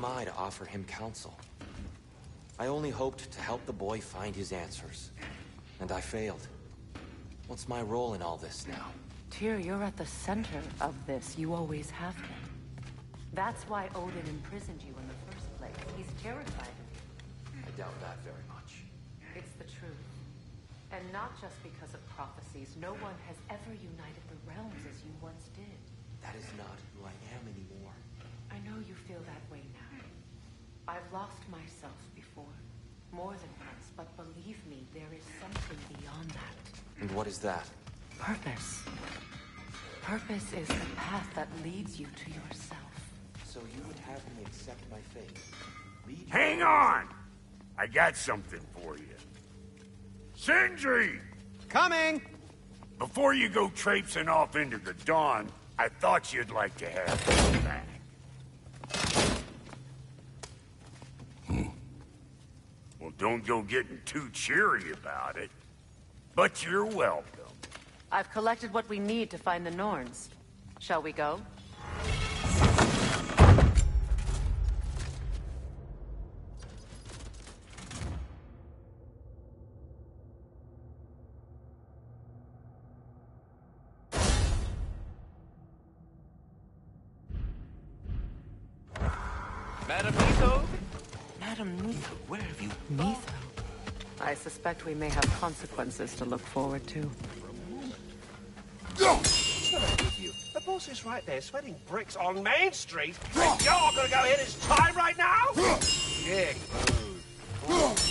I to offer him counsel? I only hoped to help the boy find his answers. And I failed. What's my role in all this now? Tyr, you're at the center of this. You always have been. That's why Odin imprisoned you in the first place. He's terrified of you. I doubt that very much. It's the truth. And not just because of prophecies. No one has ever united the realms as you once did. That is not who I am anymore. I know you feel that way now. I've lost myself before. More than once, but believe me, there is something beyond that. And what is that? Purpose. Purpose is the path that leads you to yourself. So you would have me accept my fate? Hang on! I got something for you. Sindri! Coming! Before you go traipsing off into the dawn, I thought you'd like to have this back. Well, don't go getting too cheery about it. But you're welcome. I've collected what we need to find the Norns. Shall we go? Madam Nithog? Madam Nithog, where have you... Nithog? I suspect we may have consequences to look forward to. What's the matter with you? The boss is right there sweating bricks on Main Street. And you're gonna go in his time right now? Dick move.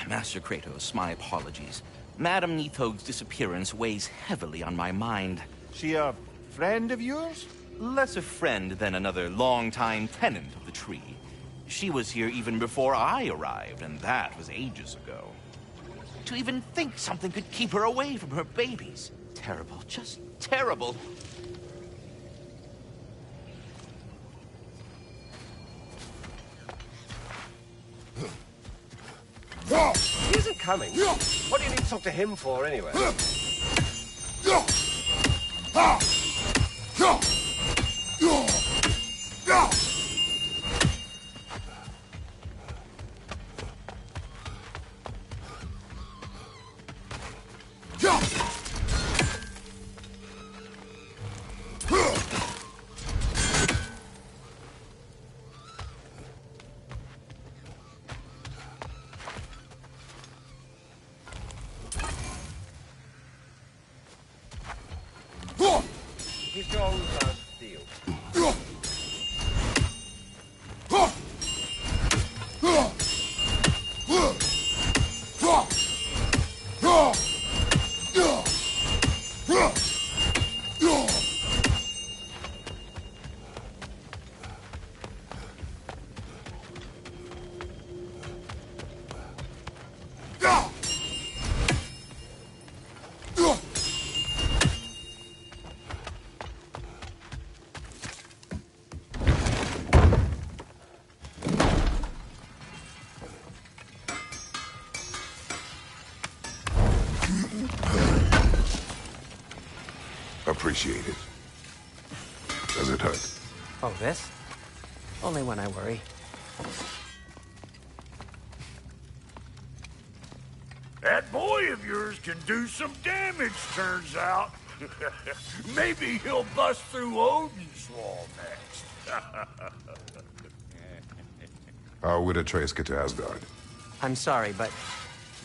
Master Kratos, my apologies. Madam Nithog's disappearance weighs heavily on my mind. She a friend of yours? Less a friend than another longtime tenant of the tree. She was here even before I arrived, and that was ages ago. To even think something could keep her away from her babies. Terrible, just terrible. He isn't coming. What do you need to talk to him for, anyway? He's gone first deal. appreciate it. Does it hurt? Oh, this? Only when I worry. That boy of yours can do some damage, turns out. Maybe he'll bust through Odin's wall next. How would Atreus get to Asgard? I'm sorry, but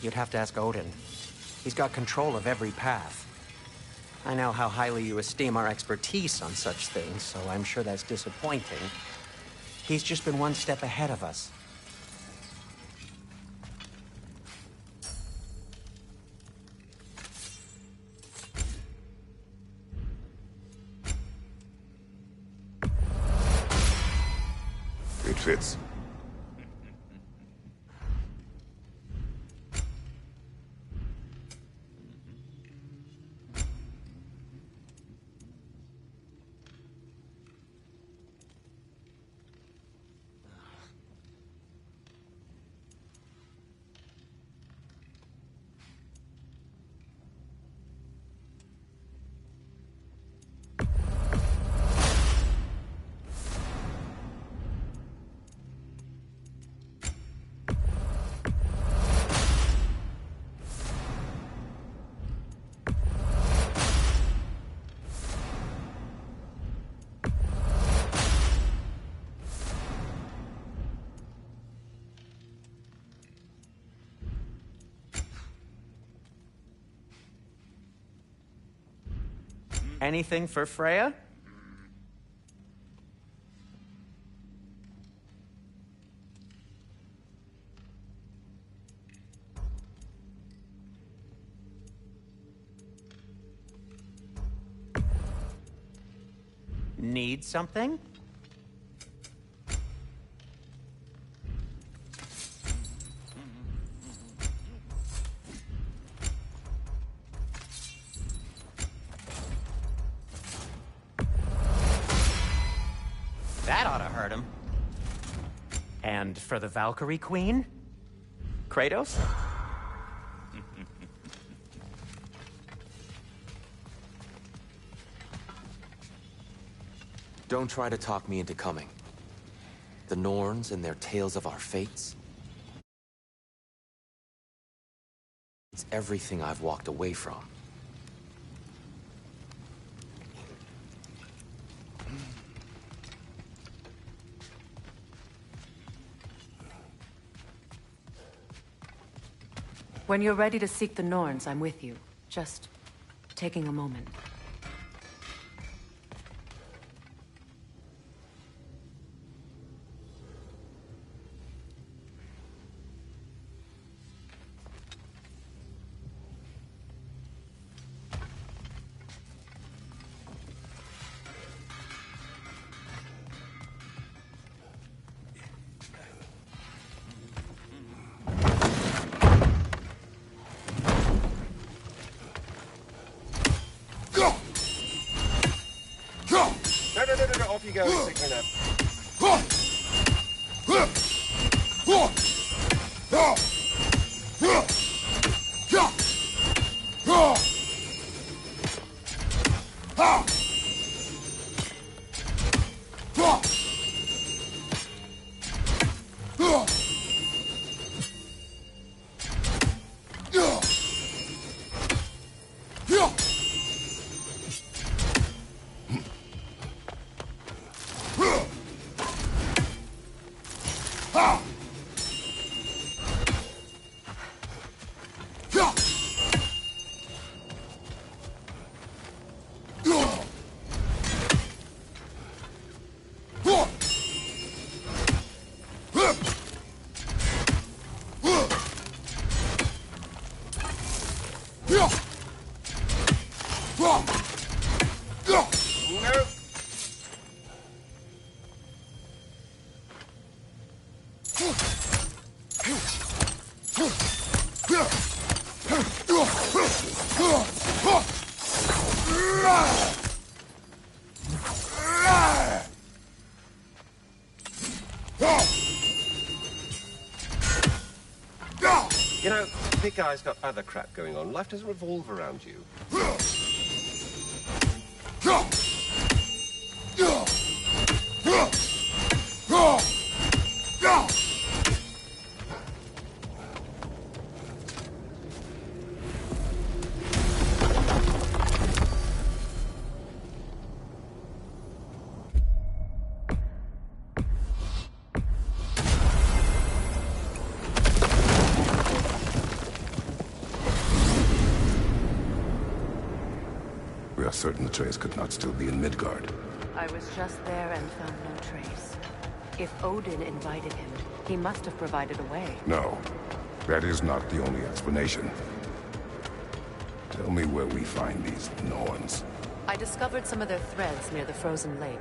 you'd have to ask Odin. He's got control of every path. I know how highly you esteem our expertise on such things, so I'm sure that's disappointing. He's just been one step ahead of us. It fits. Anything for Freya? Need something? That ought to hurt him. And for the Valkyrie Queen? Kratos? Don't try to talk me into coming. The Norns and their tales of our fates. It's everything I've walked away from. When you're ready to seek the Norns, I'm with you. Just taking a moment. No, off you go, take me now. You know, big guy's got other crap going on. Life doesn't revolve around you. We are certain Atreus could not still be in Midgard. I was just there and found no trace. If Odin invited him, he must have provided a way. No, that is not the only explanation. Tell me where we find these Norns. I discovered some of their threads near the frozen lake.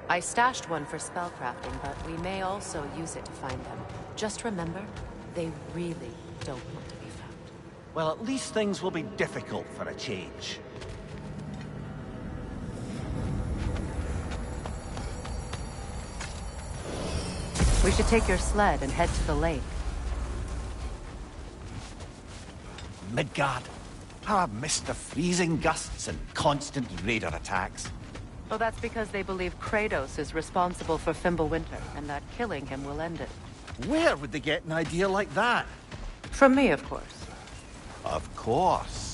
I stashed one for spellcrafting, but we may also use it to find them. Just remember, they really don't want to be found. Well, at least things will be difficult for a change. We should take your sled and head to the lake. Midgard. How I've missed the freezing gusts and constant raider attacks. Well, that's because they believe Kratos is responsible for Fimbulwinter, and that killing him will end it. Where would they get an idea like that? From me, of course. Of course.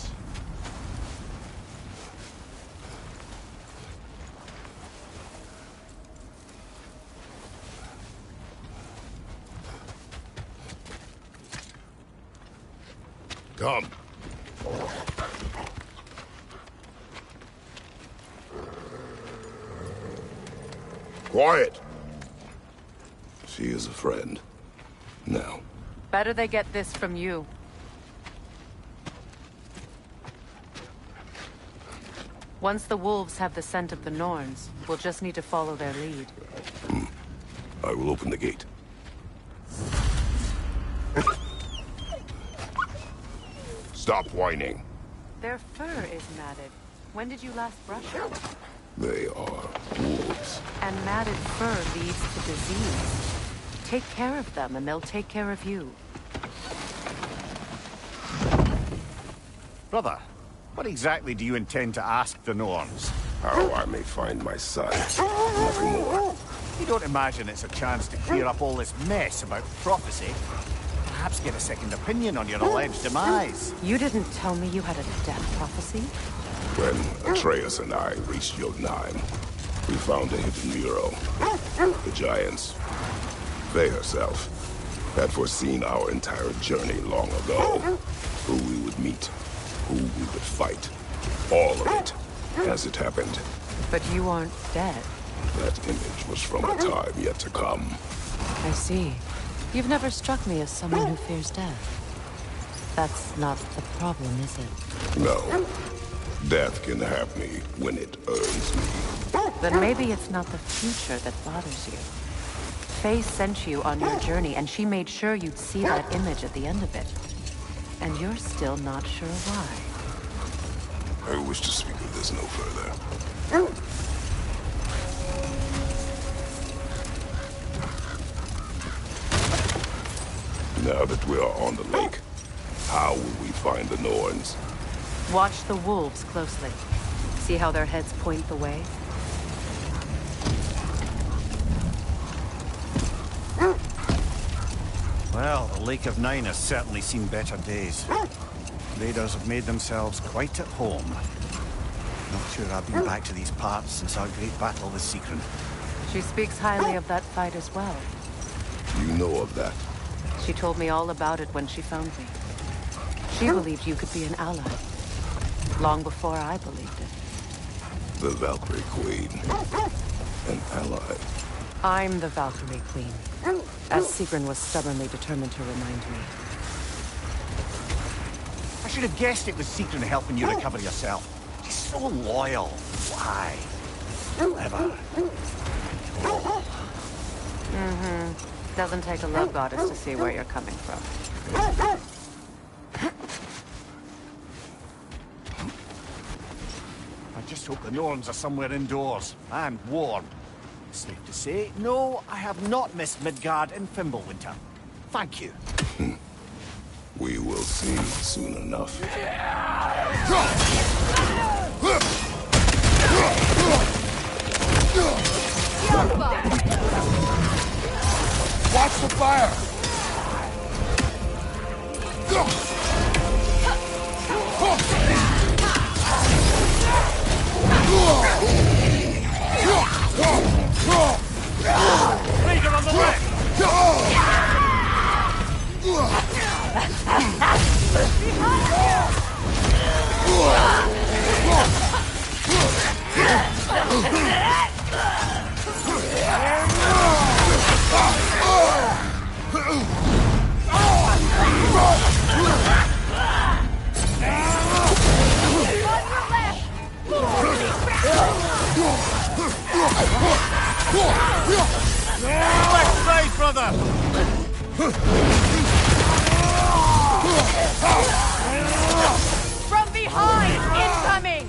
Come. Quiet. She is a friend. Now. Better they get this from you. Once the wolves have the scent of the Norns, we'll just need to follow their lead. I will open the gate. Stop whining. Their fur is matted. When did you last brush it? They are wolves. And matted fur leads to disease. Take care of them, and they'll take care of you. Brother, what exactly do you intend to ask the Norns? How I may find my son. Nothing more. You don't imagine it's a chance to clear up all this mess about prophecy? Perhaps get a second opinion on your alleged demise. You didn't tell me you had a death prophecy? When Atreus and I reached Jotunheim, we found a hidden mural. The Giants, they herself, had foreseen our entire journey long ago. Who we would meet, who we would fight. All of it, as it happened. But you aren't dead. That image was from a time yet to come. I see. You've never struck me as someone who fears death. That's not the problem, is it? No. Death can have me when it earns me. Then maybe it's not the future that bothers you. Faye sent you on your journey, and she made sure you'd see that image at the end of it. And you're still not sure why. I wish to speak of this no further. Now that we are on the lake, how will we find the Norns? Watch the wolves closely. See how their heads point the way? Well, the Lake of Nine has certainly seen better days. Raiders have made themselves quite at home. Not sure I've been back to these parts since our great battle with Sigrun. She speaks highly of that fight as well. You know of that? She told me all about it when she found me. She believed you could be an ally. Long before I believed it. The Valkyrie Queen. An ally. I'm the Valkyrie Queen. As Sigrun was stubbornly determined to remind me. I should have guessed it was Sigrun helping you recover yourself. She's so loyal. Why? Clever. Doesn't take a love goddess to see where you're coming from. I just hope the Norns are somewhere indoors and warm. Safe to say, no, I have not missed Midgard in Fimbulwinter. Thank you. We will see soon enough. Watch the fire! Leader on the left! Left side, brother! From behind! Incoming!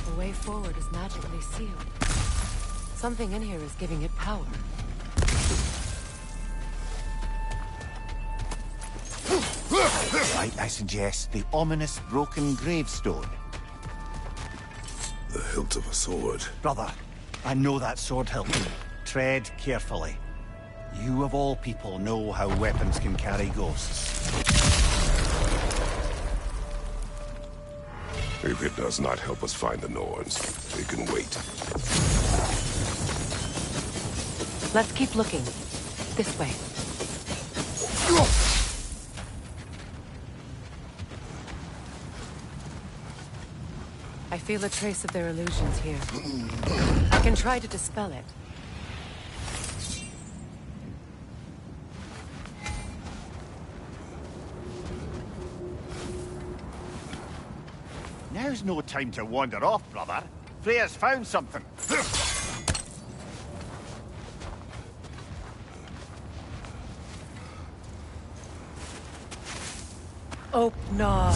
The way forward is magically sealed. Something in here is giving it power. Right, I suggest the ominous broken gravestone. The hilt of a sword. Brother, I know that sword hilt. Tread carefully. You of all people know how weapons can carry ghosts. If it does not help us find the Norns, they can wait. Let's keep looking. This way. I feel a trace of their illusions here. I can try to dispel it. Now's no time to wander off, brother. Freya's found something. Opnar.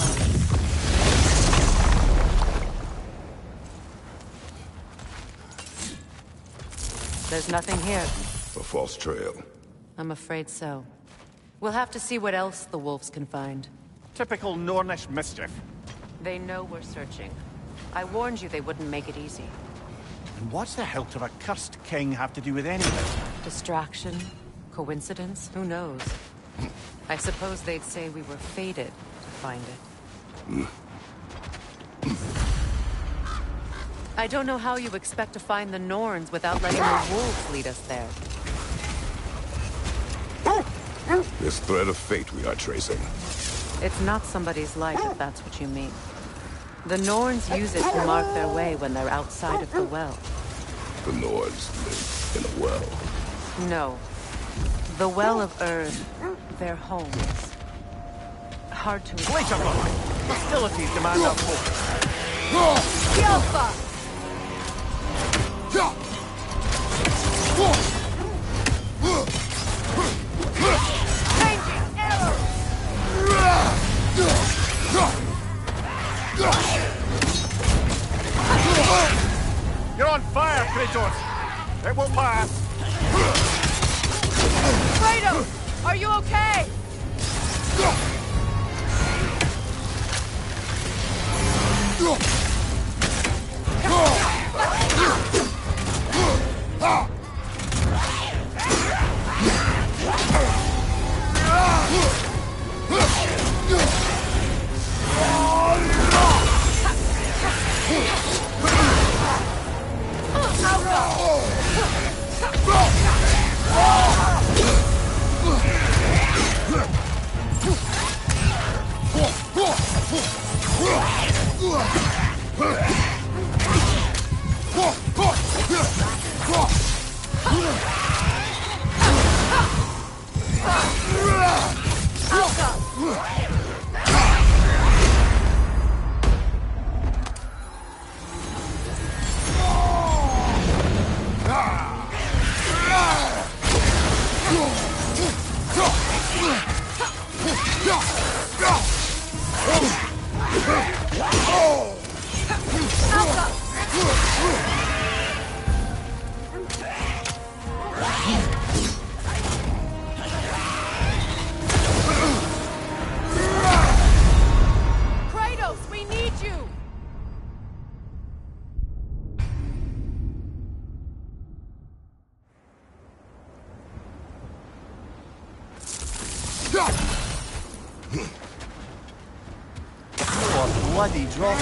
There's nothing here. A false trail. I'm afraid so. We'll have to see what else the wolves can find. Typical Nornish mischief. They know we're searching. I warned you they wouldn't make it easy. And what's the hilt of a cursed king have to do with anything? Distraction? Coincidence? Who knows? I suppose they'd say we were fated to find it. I don't know how you expect to find the Norns without letting the wolves lead us there. This thread of fate we are tracing. It's not somebody's life, if that's what you mean. The Norns use it to mark their way when they're outside of the well. The Nords live in a well. No. The Well of Earth, their homes. Hard to explain. Wait a moment! Hostilities demand our focus. Yelpa! Changing arrow! You're on fire, Kratos! It will pass! Kratos! Are you okay? Kratos, we need you! Oh, bloody drop.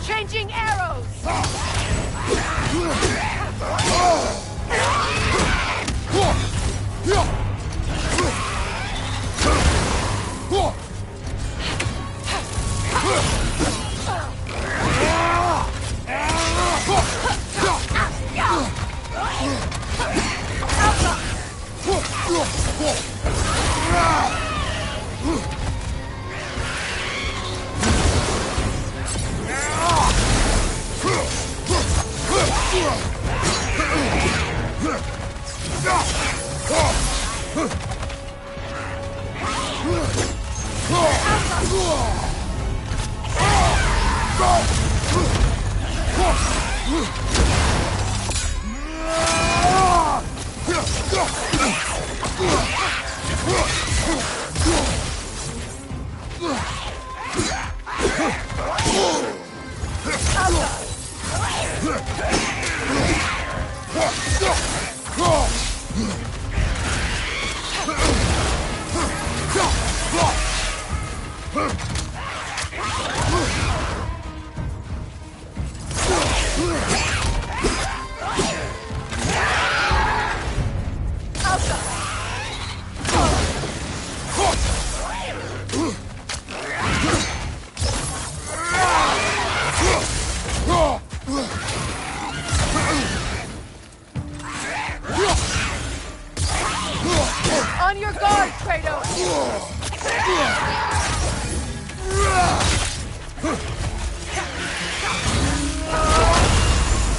Changing arrows! On your guard, Kratos!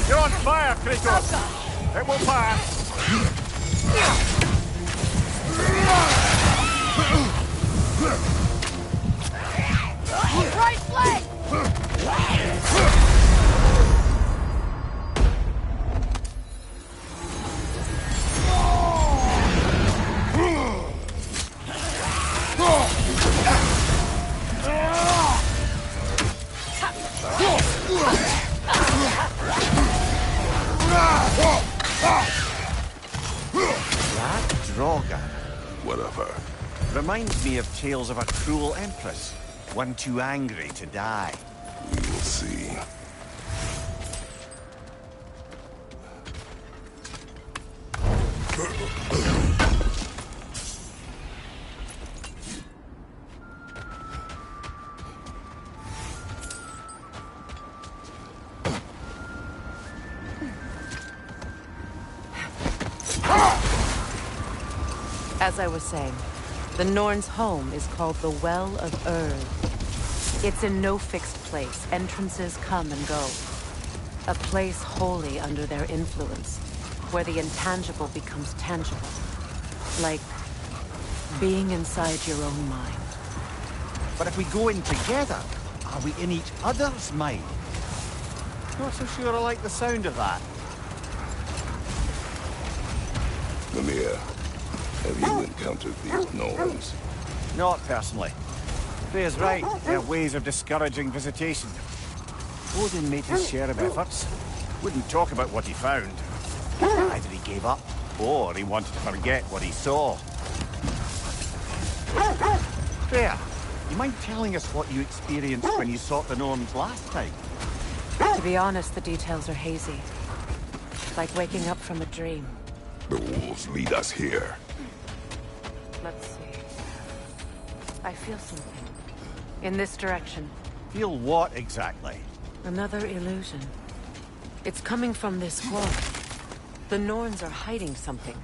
You're on fire, Kratos! It will pass! Right flank! That Draugr Whatever. reminds me of tales of a cruel empress, one too angry to die. We will see. As I was saying, the Norns' home is called the Well of Urd. It's in no fixed place. Entrances come and go. A place wholly under their influence, where the intangible becomes tangible. Like being inside your own mind. But if we go in together, are we in each other's mind? Not so sure I like the sound of that. Mimir, have you encountered these Norns? Not personally. Freya's right. Their ways of discouraging visitation. Odin made his share of efforts. Wouldn't talk about what he found. Either he gave up, or he wanted to forget what he saw. Freya, You mind telling us what you experienced when you sought the Norns last time? To be honest, the details are hazy. Like waking up from a dream. The wolves lead us here. Let's see. I feel something. In this direction. Feel what exactly? Another illusion. It's coming from this wall. The Norns are hiding something.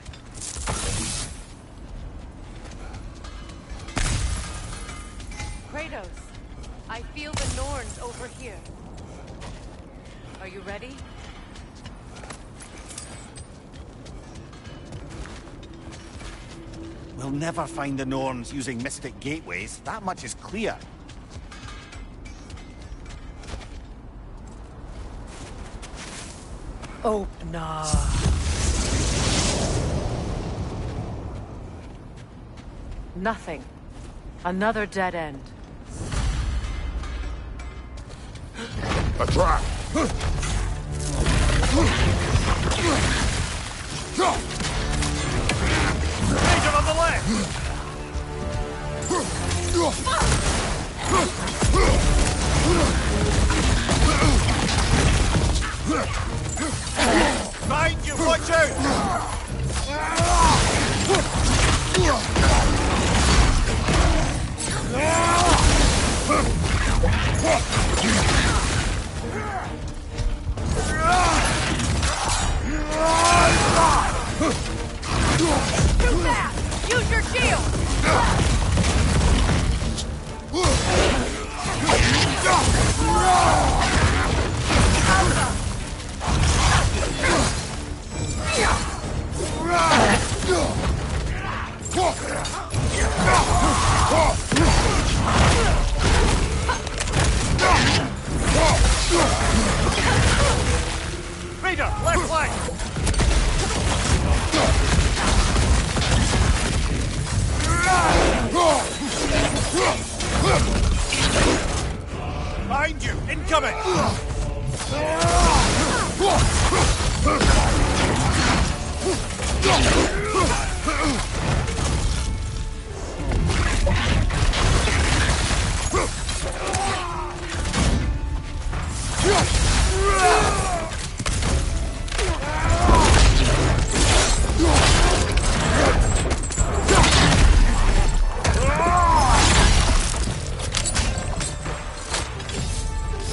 Kratos, I feel the Norns over here. Are you ready? We'll never find the Norns using mystic gateways. That much is clear. Oh, nah. Nothing. Another dead end. A trap! Danger on the left! Mind you, watch out! Too fast! Use your shield! Raider, left flank! Behind you! Incoming!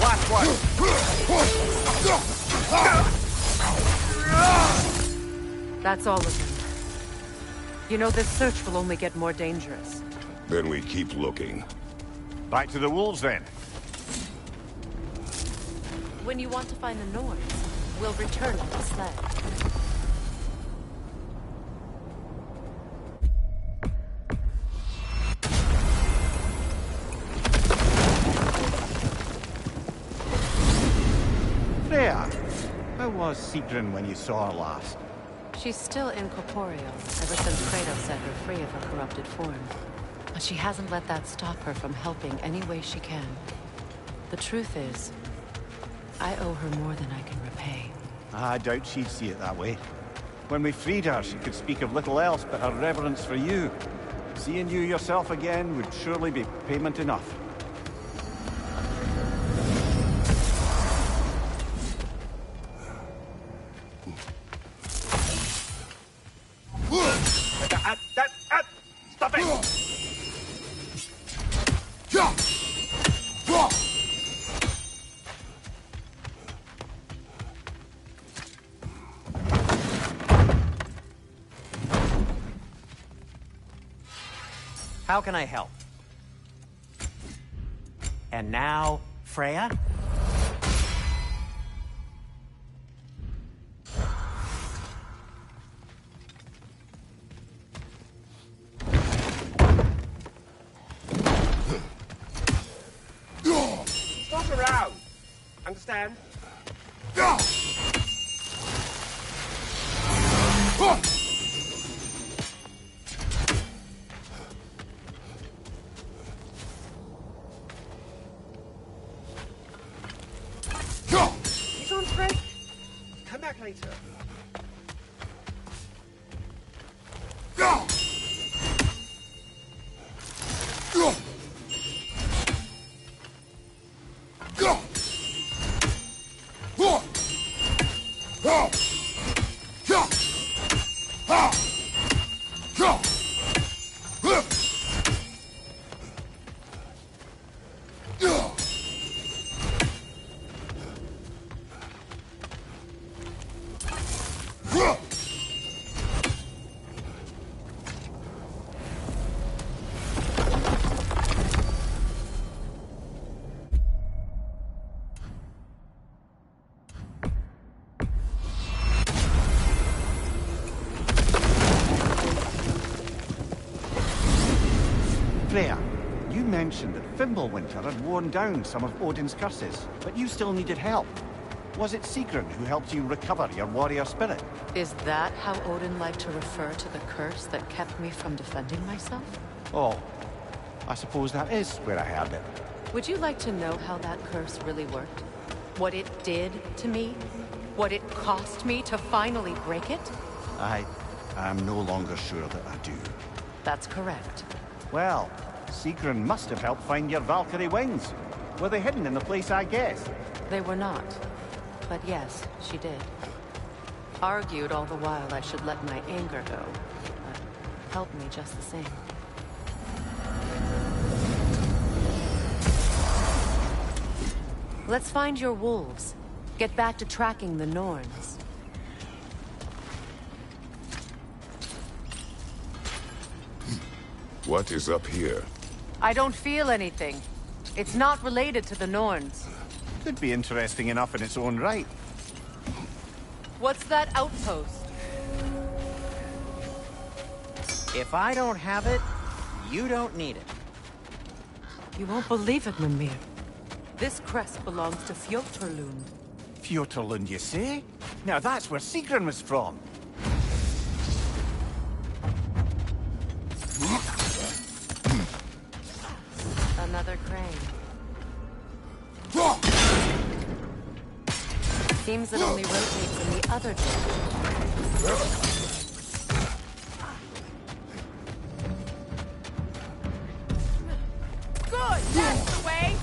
Last one! That's all of them. You know, this search will only get more dangerous. Then we keep looking. Back to the wolves, then. When you want to find the Norns, we'll return to the sled. Freya, how was Sigrun when you saw her last? She's still incorporeal, ever since Kratos set her free of her corrupted form. But she hasn't let that stop her from helping any way she can. The truth is, I owe her more than I can repay. I doubt she'd see it that way. When we freed her, she could speak of little else but her reverence for you. Seeing you yourself again would surely be payment enough. Stop it! How can I help? And now, Freya? Stop around! Understand? He's on break. Come back later. Freya, you mentioned that Fimbulwinter had worn down some of Odin's curses, but you still needed help. Was it Sigrun who helped you recover your warrior spirit? Is that how Odin liked to refer to the curse that kept me from defending myself? Oh, I suppose that is where I heard it. Would you like to know how that curse really worked? What it did to me? What it cost me to finally break it? I am no longer sure that I do. That's correct. Well, Sigrun must have helped find your Valkyrie wings. Were they hidden in the place I guessed? They were not. But yes, she did. Argued all the while I should let my anger go, but helped me just the same. Let's find your wolves. Get back to tracking the Norns. What is up here? I don't feel anything. It's not related to the Norns. Could be interesting enough in its own right. What's that outpost? If I don't have it, you don't need it. You won't believe it, Mimir. This crest belongs to Fjoturlund. Fjoturlund, you say? Now that's where Sigrun was from. Another crane. Seems it only rotates in the other direction. Good! That's the way!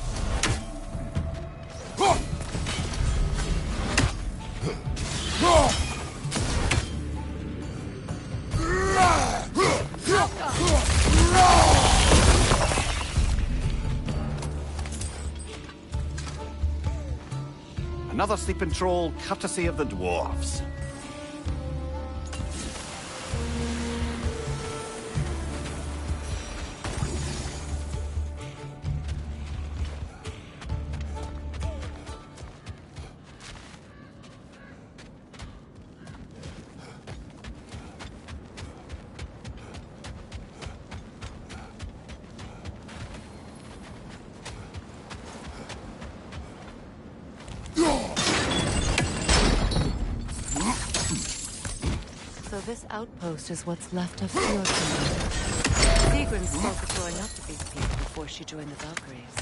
Another sleeping troll, courtesy of the dwarves. So this outpost is what's left of Fjordland. Sigrun spoke of going up to these people before she joined the Valkyries.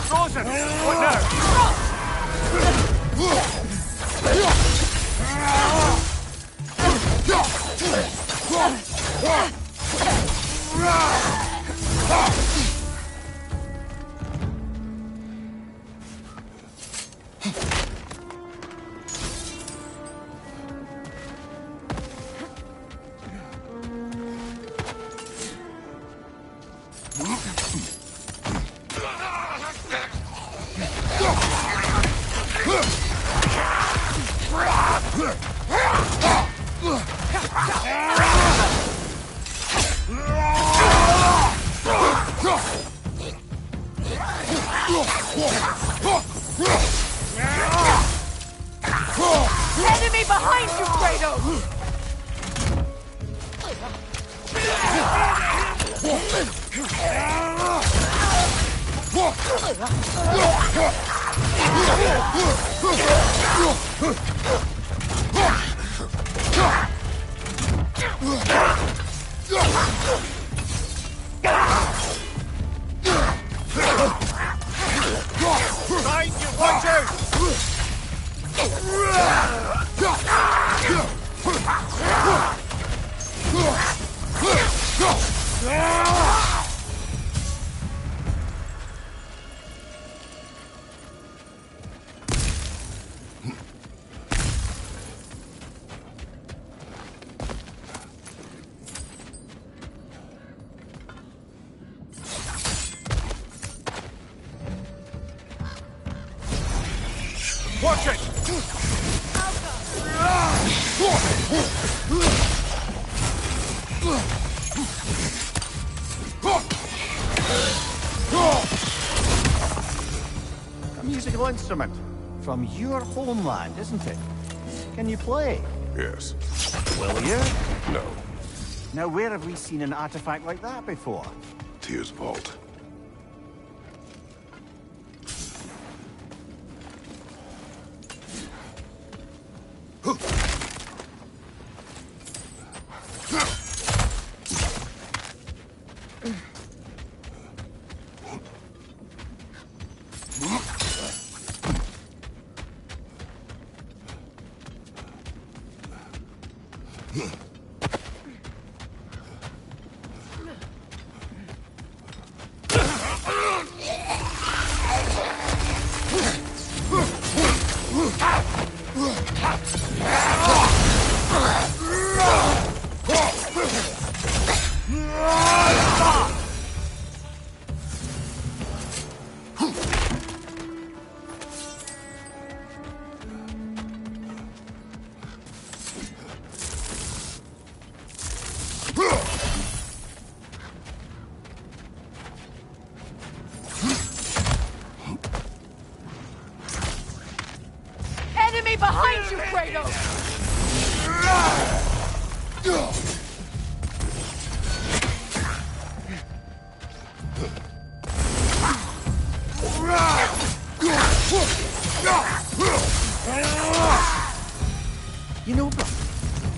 Frozen! What now? Right, you watch out! Watch it! A musical instrument from your homeland, isn't it? Can you play? Yes. Will you? No. Now, where have we seen an artifact like that before? Tyr's vault. Enemy behind you, Kratos! You know, brother,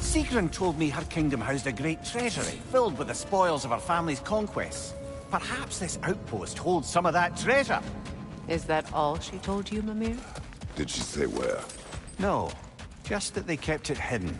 Sigrun told me her kingdom housed a great treasury filled with the spoils of her family's conquests. Perhaps this outpost holds some of that treasure. Is that all she told you, Mimir? Did she say where? No, just that they kept it hidden.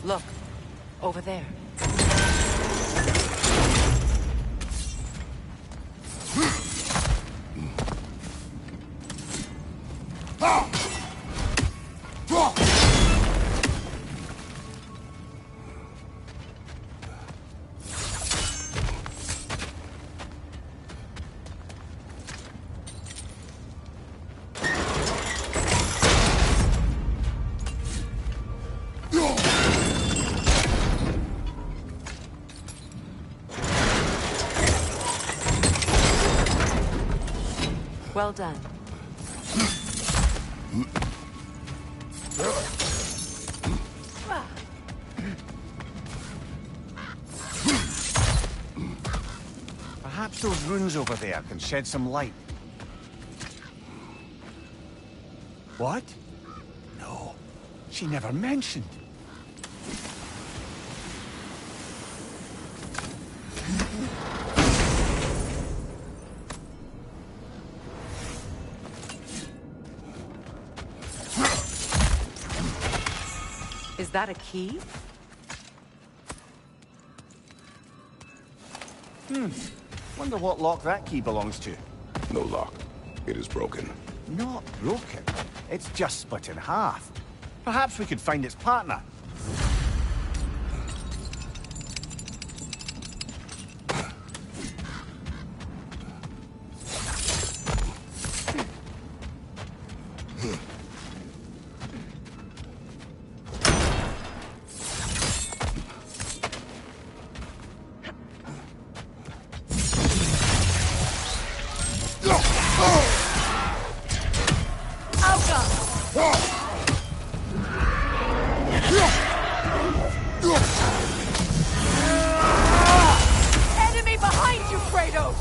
Look, over there. Well done. Perhaps those runes over there can shed some light. What? No, she never mentioned. Is that a key? Wonder what lock that key belongs to. No lock. It is broken. Not broken. It's just split in half. Perhaps we could find its partner. Enemy behind you, Kratos!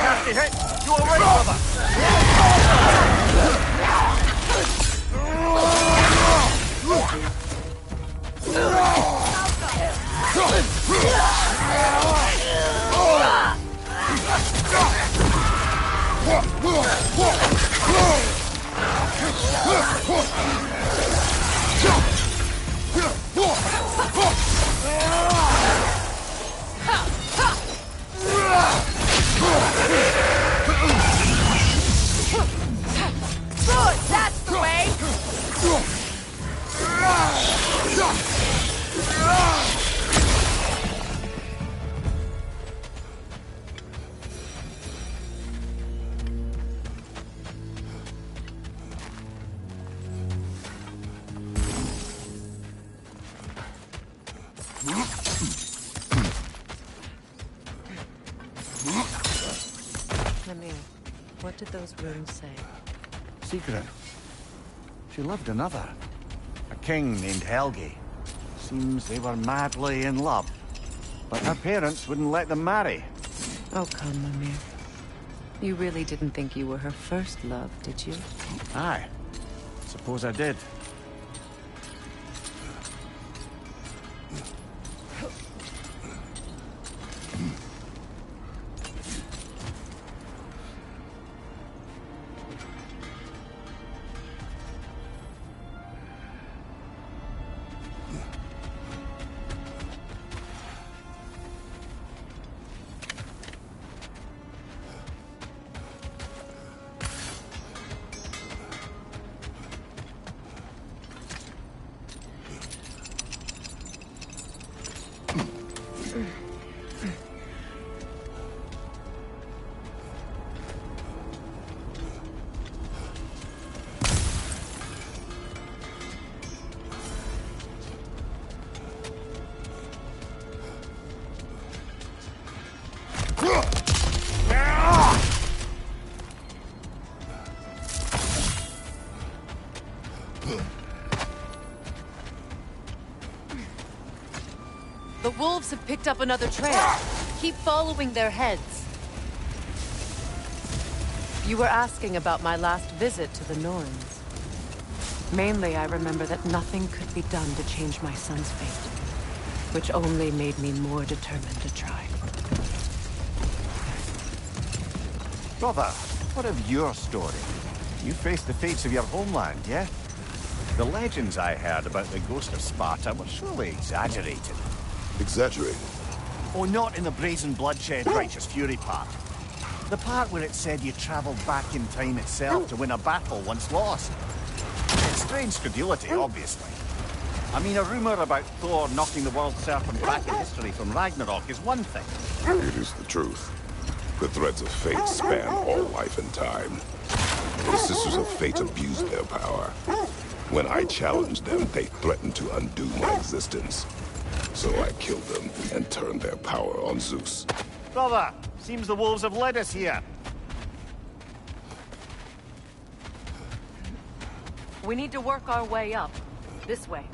Nasty hit! You all right, brother? Good, that's the way! Mimir, what did those runes say? Secret. She loved another. A king named Helgi. Seems they were madly in love. But her parents wouldn't let them marry. Oh, come, Mimir. You really didn't think you were her first love, did you? Aye. Suppose I did. The wolves have picked up another trail. Keep following their heads. You were asking about my last visit to the Norns. Mainly, I remember that nothing could be done to change my son's fate, which only made me more determined to try. Brother, what of your story? You faced the fates of your homeland, yeah? The legends I heard about the ghost of Sparta were surely exaggerated. Exaggerated? Oh, not in the brazen bloodshed, righteous fury part. The part where it said you traveled back in time itself to win a battle once lost. It's strange credulity, obviously. I mean, a rumor about Thor knocking the world serpent back in history from Ragnarok is one thing. It is the truth. The threads of fate span all life and time. The Sisters of Fate abused their power. When I challenged them, they threatened to undo my existence. So I killed them and turned their power on Zeus. Brother, seems the wolves have led us here. We need to work our way up. This way.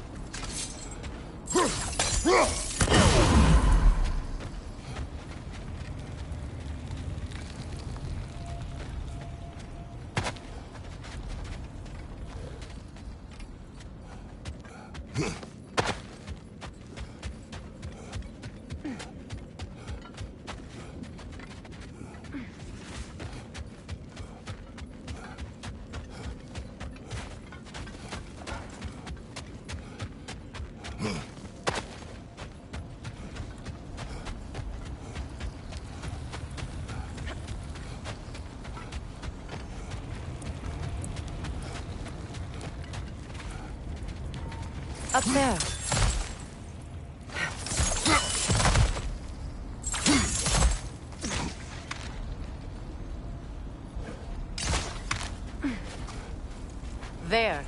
Up there. There.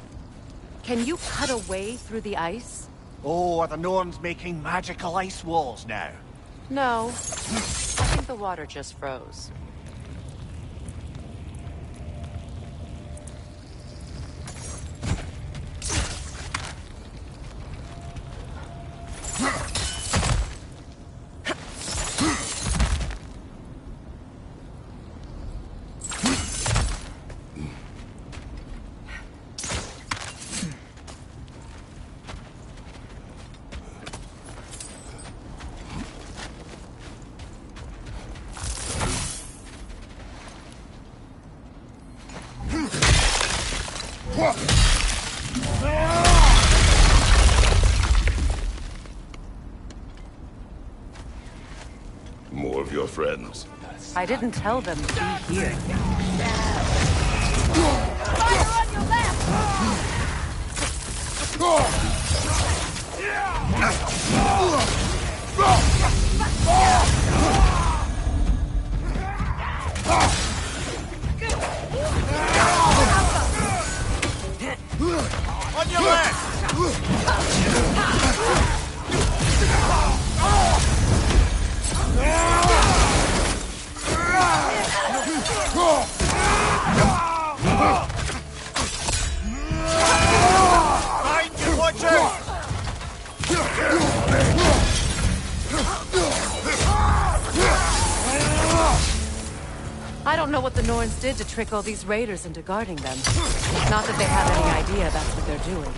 Can you cut a way through the ice? Oh, are the Norns making magical ice walls now? No. I think the water just froze. More of your friends. I didn't tell them to be here. On your left! Behind you, watch out! I don't know what the Norns did to trick all these raiders into guarding them. Not that they have any idea that's what they're doing.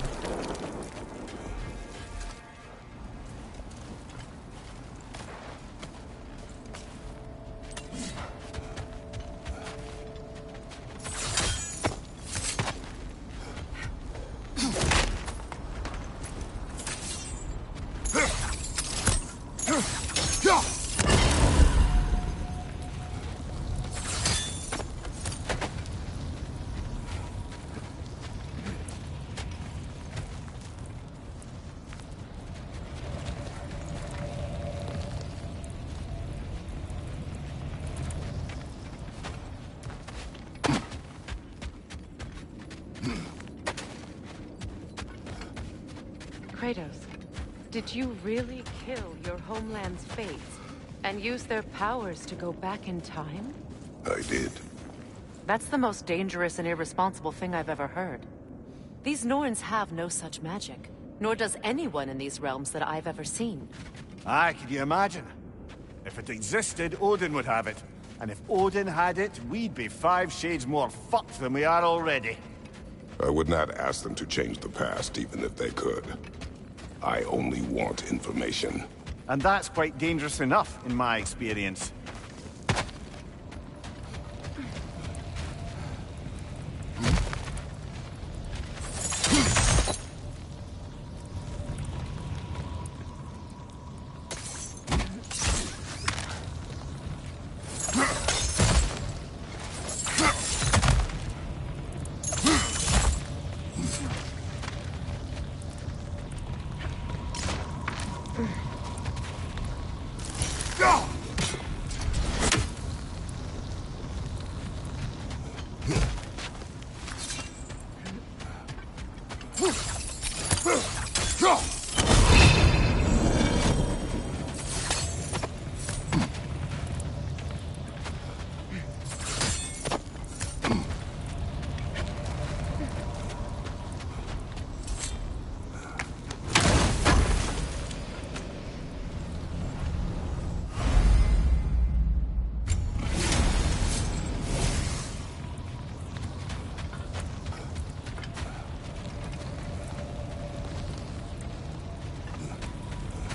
Kratos, did you really kill your homeland's fates and use their powers to go back in time? I did. That's the most dangerous and irresponsible thing I've ever heard. These Norns have no such magic, nor does anyone in these realms that I've ever seen. Aye, can you imagine? If it existed, Odin would have it. And if Odin had it, we'd be 5 shades more fucked than we are already. I would not ask them to change the past, even if they could. I only want information. And that's quite dangerous enough, in my experience.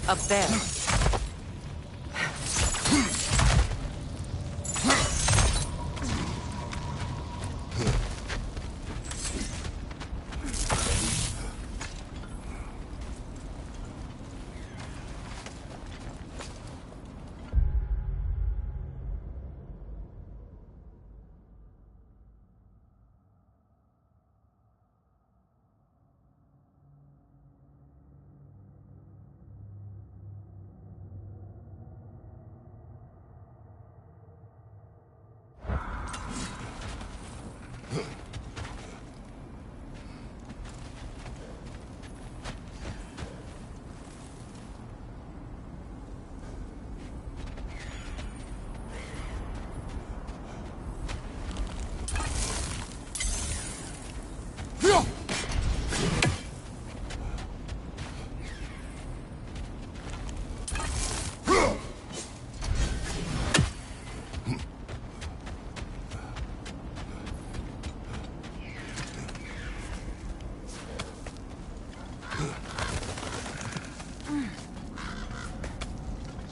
Up there.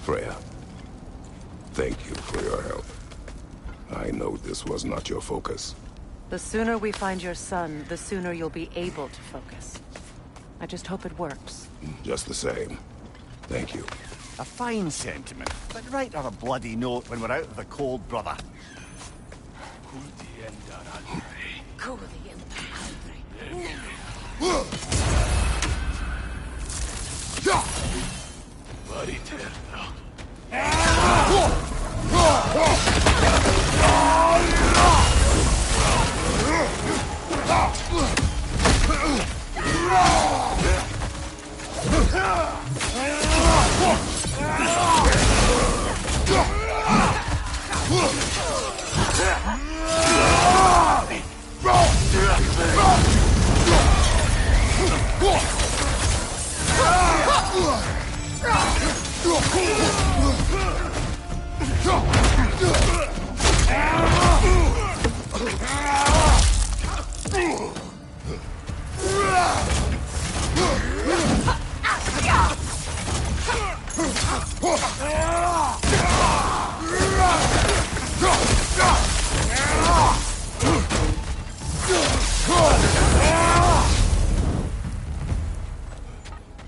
Freya, thank you for your help. I know this was not your focus. The sooner we find your son, the sooner you'll be able to focus. I just hope it works. Just the same. Thank you. A fine sentiment, but write on a bloody note when we're out of the cold, brother.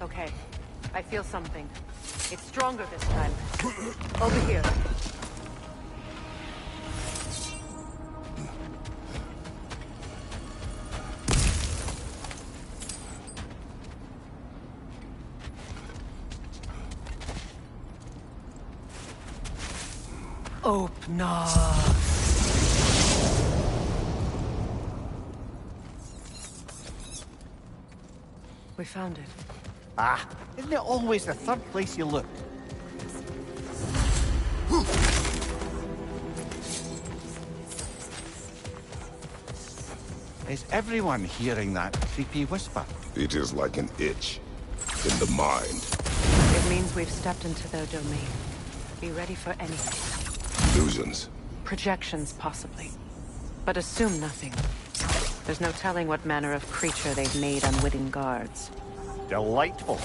Okay, I feel something. It's stronger this time. Over here. Opna. We found it. Ah, isn't it always the third place you look? Is everyone hearing that creepy whisper? It is like an itch in the mind. It means we've stepped into their domain. Be ready for anything. Illusions. Projections, possibly. But assume nothing. There's no telling what manner of creature they've made unwitting guards. Delightful.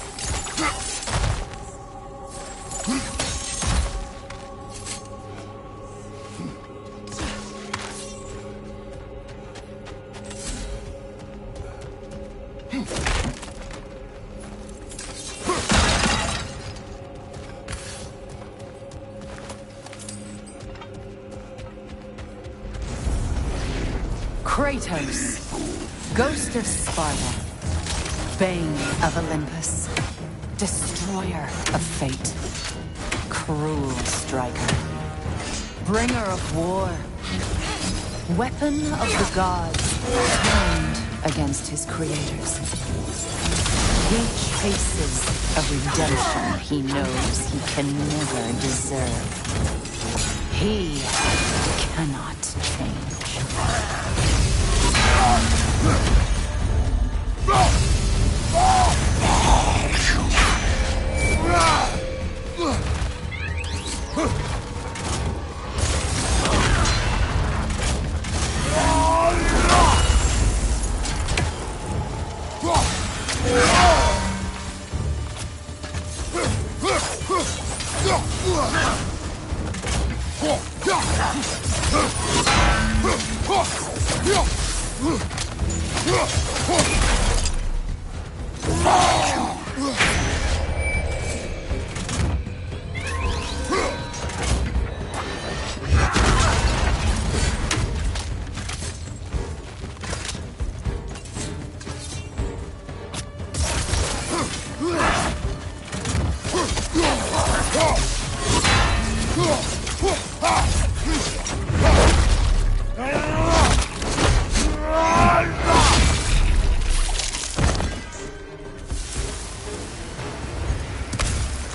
Kratos, Ghost of Sparta, Bane of Olympus, Destroyer of Fate, Cruel Striker, Bringer of War, Weapon of the Gods, turned against his creators. He chases a redemption he knows he can never deserve. He cannot change.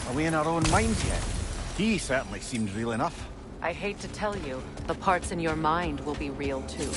Are we in our own minds yet? He certainly seemed real enough. I hate to tell you, the parts in your mind will be real too.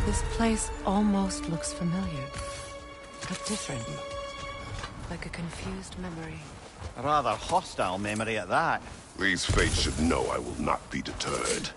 This place almost looks familiar, but different. Like a confused memory. A rather hostile memory at that. These fates should know I will not be deterred.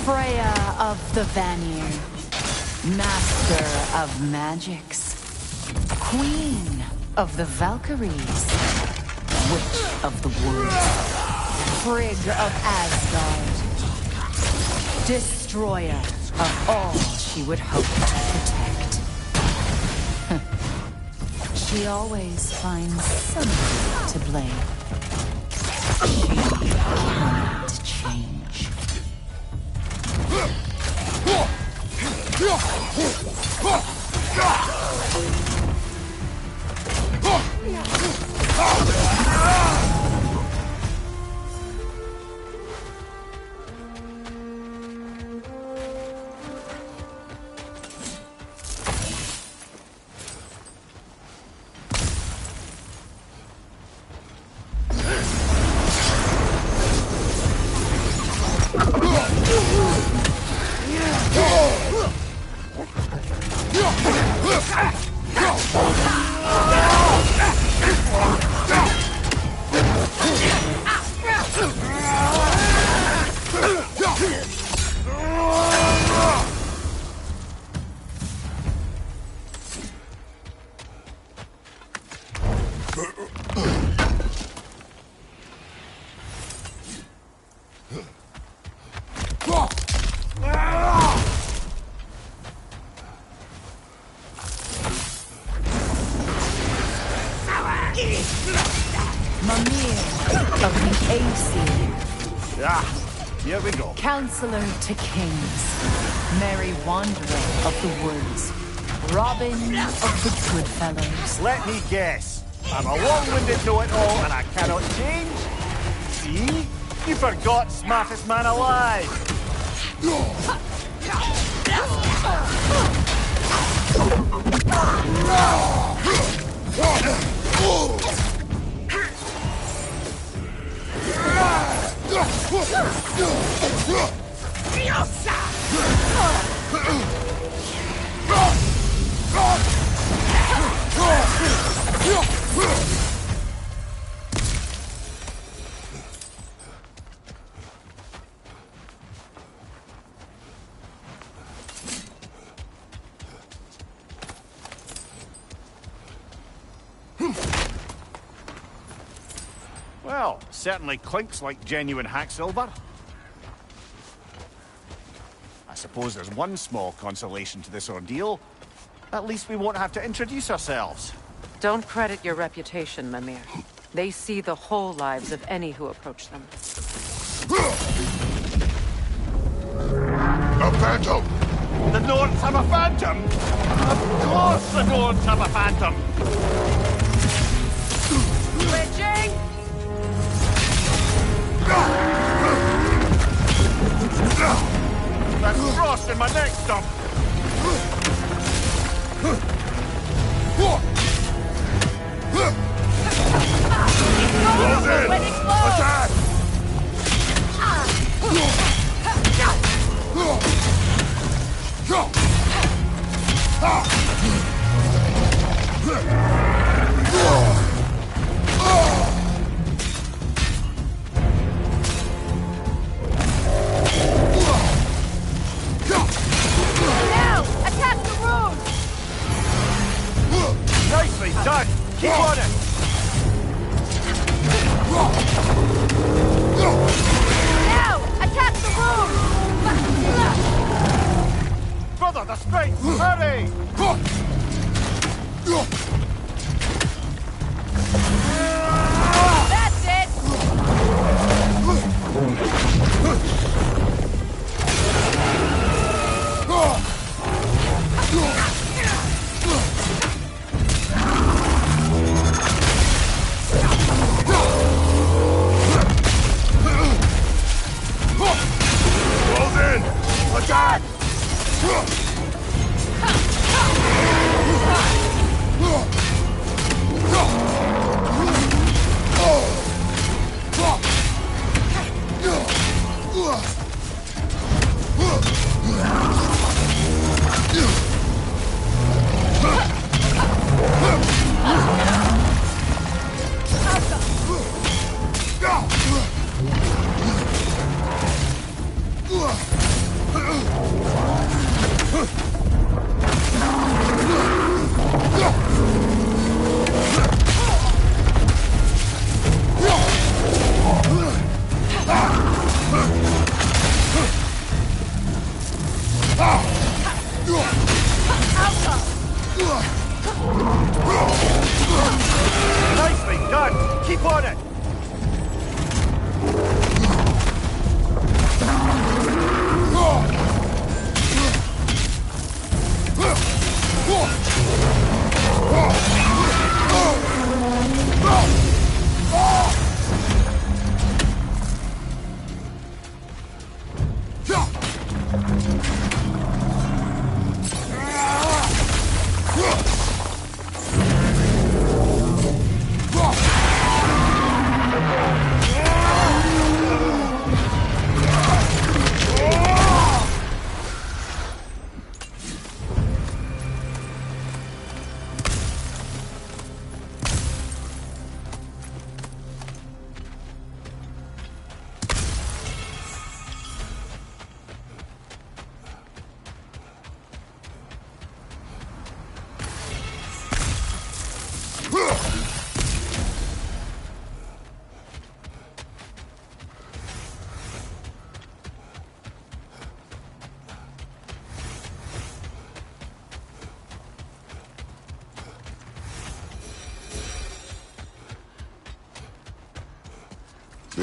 Freya of the Vanir, master of magics, queen of the Valkyries, witch of the woods, Frigg of Asgard, destroyer of all she would hope to protect. She always finds somebody to blame. She cannot change. Mimir of the Aesir. Ah, here we go. Counselor to kings, merry wanderer of the woods, Robin of the Goodfellows. Let me guess. I'm a long-winded know-it-all and I cannot change? See? You forgot smartest man alive. Well, certainly clinks like genuine hack silver. I suppose there's one small consolation to this ordeal. At least we won't have to introduce ourselves. Don't credit your reputation, Mimir. They see the whole lives of any who approach them. A phantom! The Norns have a phantom! Of course the Norns have a phantom! Switching! That's frost in my neck stump! Close in! Attack! Now, attack the rune!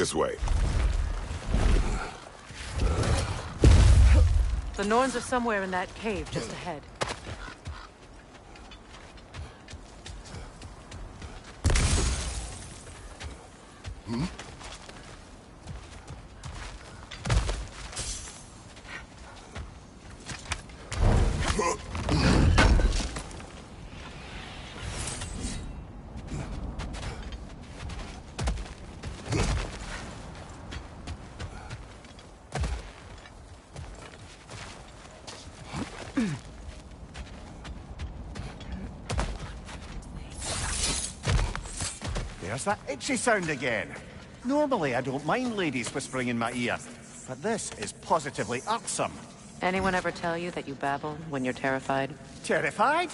This way. The Norns are somewhere in that cave just ahead. There's that itchy sound again. Normally, I don't mind ladies whispering in my ear, but this is positively irksome. Anyone ever tell you that you babble when you're terrified? Terrified?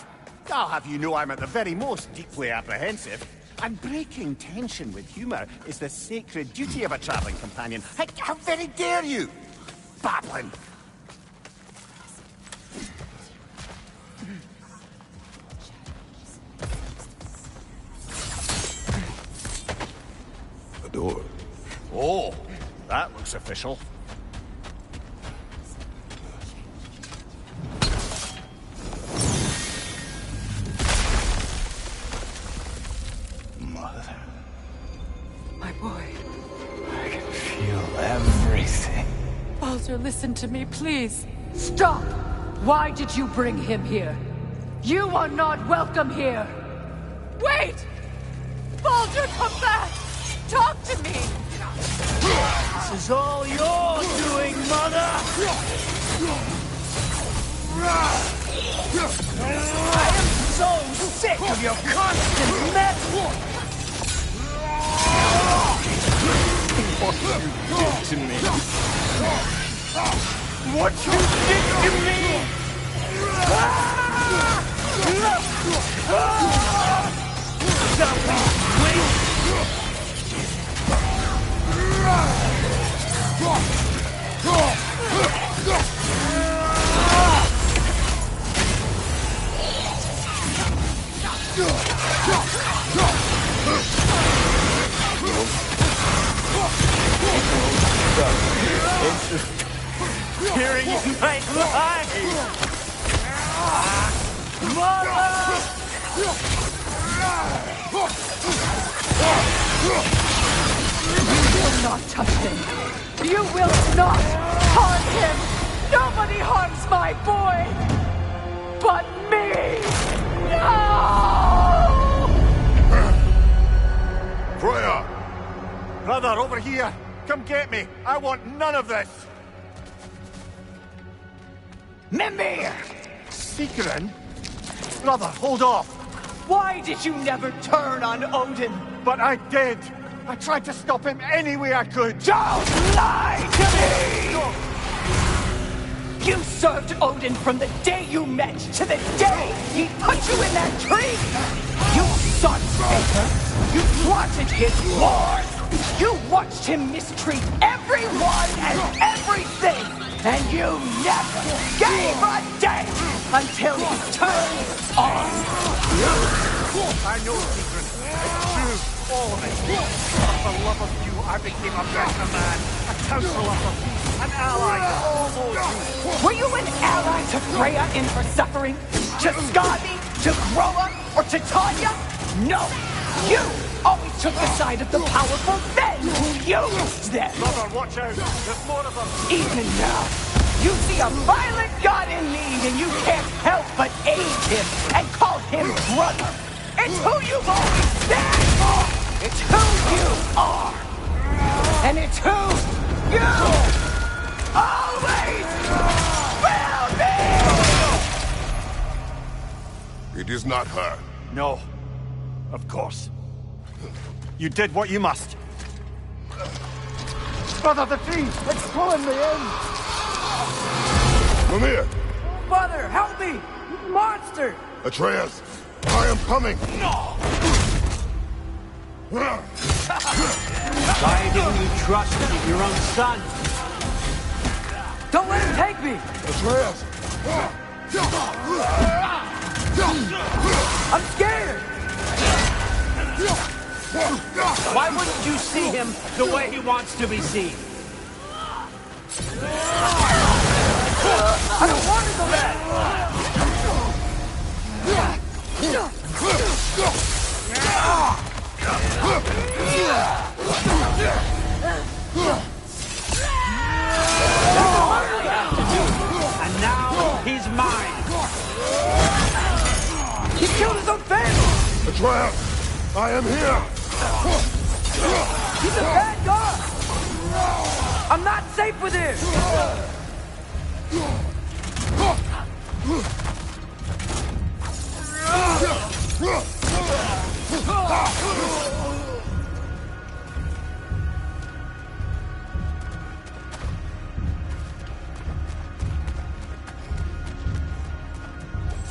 I'll have you know I'm at the very most deeply apprehensive. And breaking tension with humor is the sacred duty of a traveling companion. How very dare you! Babbling! A door. Oh, that looks official. Mother. My boy. I can feel everything. Baldur, listen to me, please. Stop! Why did you bring him here? You are not welcome here! Wait! Baldur, come back! Talk to me! This is all your doing, Mother! I am so sick of your constant mess! What you did to me! What you did to me! Shall we wait? Interfering in my life! Mother! You will not touch him! You will not harm him! Nobody harms my boy! But me! No! Freya! Brother, over here! Come get me! I want none of this! Mimir! Sigrun? Brother, hold off! Why did you never turn on Odin? But I did! I tried to stop him any way I could! Don't lie to me! You served Odin from the day you met to the day he put you in that tree! You sought favor! You plotted his wars! You watched him mistreat everyone and everything! And you never gave a damn until he turned on you! I know, Sigrun. It's true. All of it. For the love of you, I became a better man. A counselor for peace. An ally to all those who... Were you an ally to Freya in her suffering? To Skadi? To Groa? Or to Tanya? No! You always took the side of the powerful then who used them! Brother, watch out. There's more of them. Even now, you see a violent god in need and you can't help but aid him and call him brother! It's who you've always stand for! It's who you are! And it's who you always will be! It is not her. No. Of course. You did what you must. Brother, the tree! It's pulling me in! Mimir! Mother, help me! Monster! Atreus! I am coming! Why didn't you trust your own son? Don't let him take me! Atreus! I'm scared! Why wouldn't you see him the way he wants to be seen? I don't want to go back! And now he's mine! He killed his own family! Atreus, I am here! He's a bad guy! I'm not safe with him!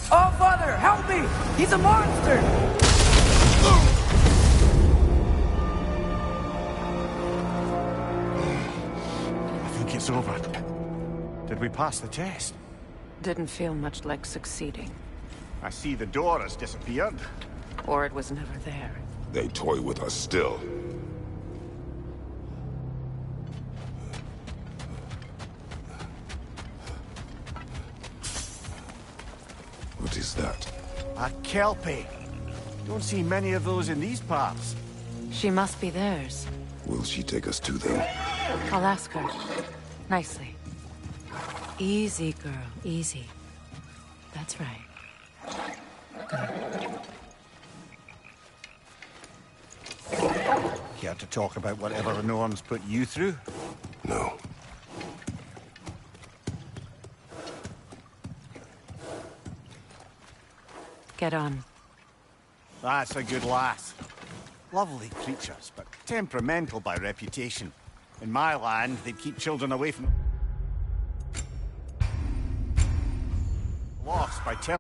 Oh, Father, help me! He's a monster! I think it's over. Did we pass the test? Didn't feel much like succeeding. I see the door has disappeared. Or it was never there. They toy with us still. What is that? A Kelpie. Don't see many of those in these parts. She must be theirs. Will she take us to them? I'll ask her. Nicely. Easy, girl. Easy. That's right. Care to talk about whatever Renorm's put you through? No. Get on. That's a good lass. Lovely creatures, but temperamental by reputation. In my land, they'd keep children away from... Lost by telling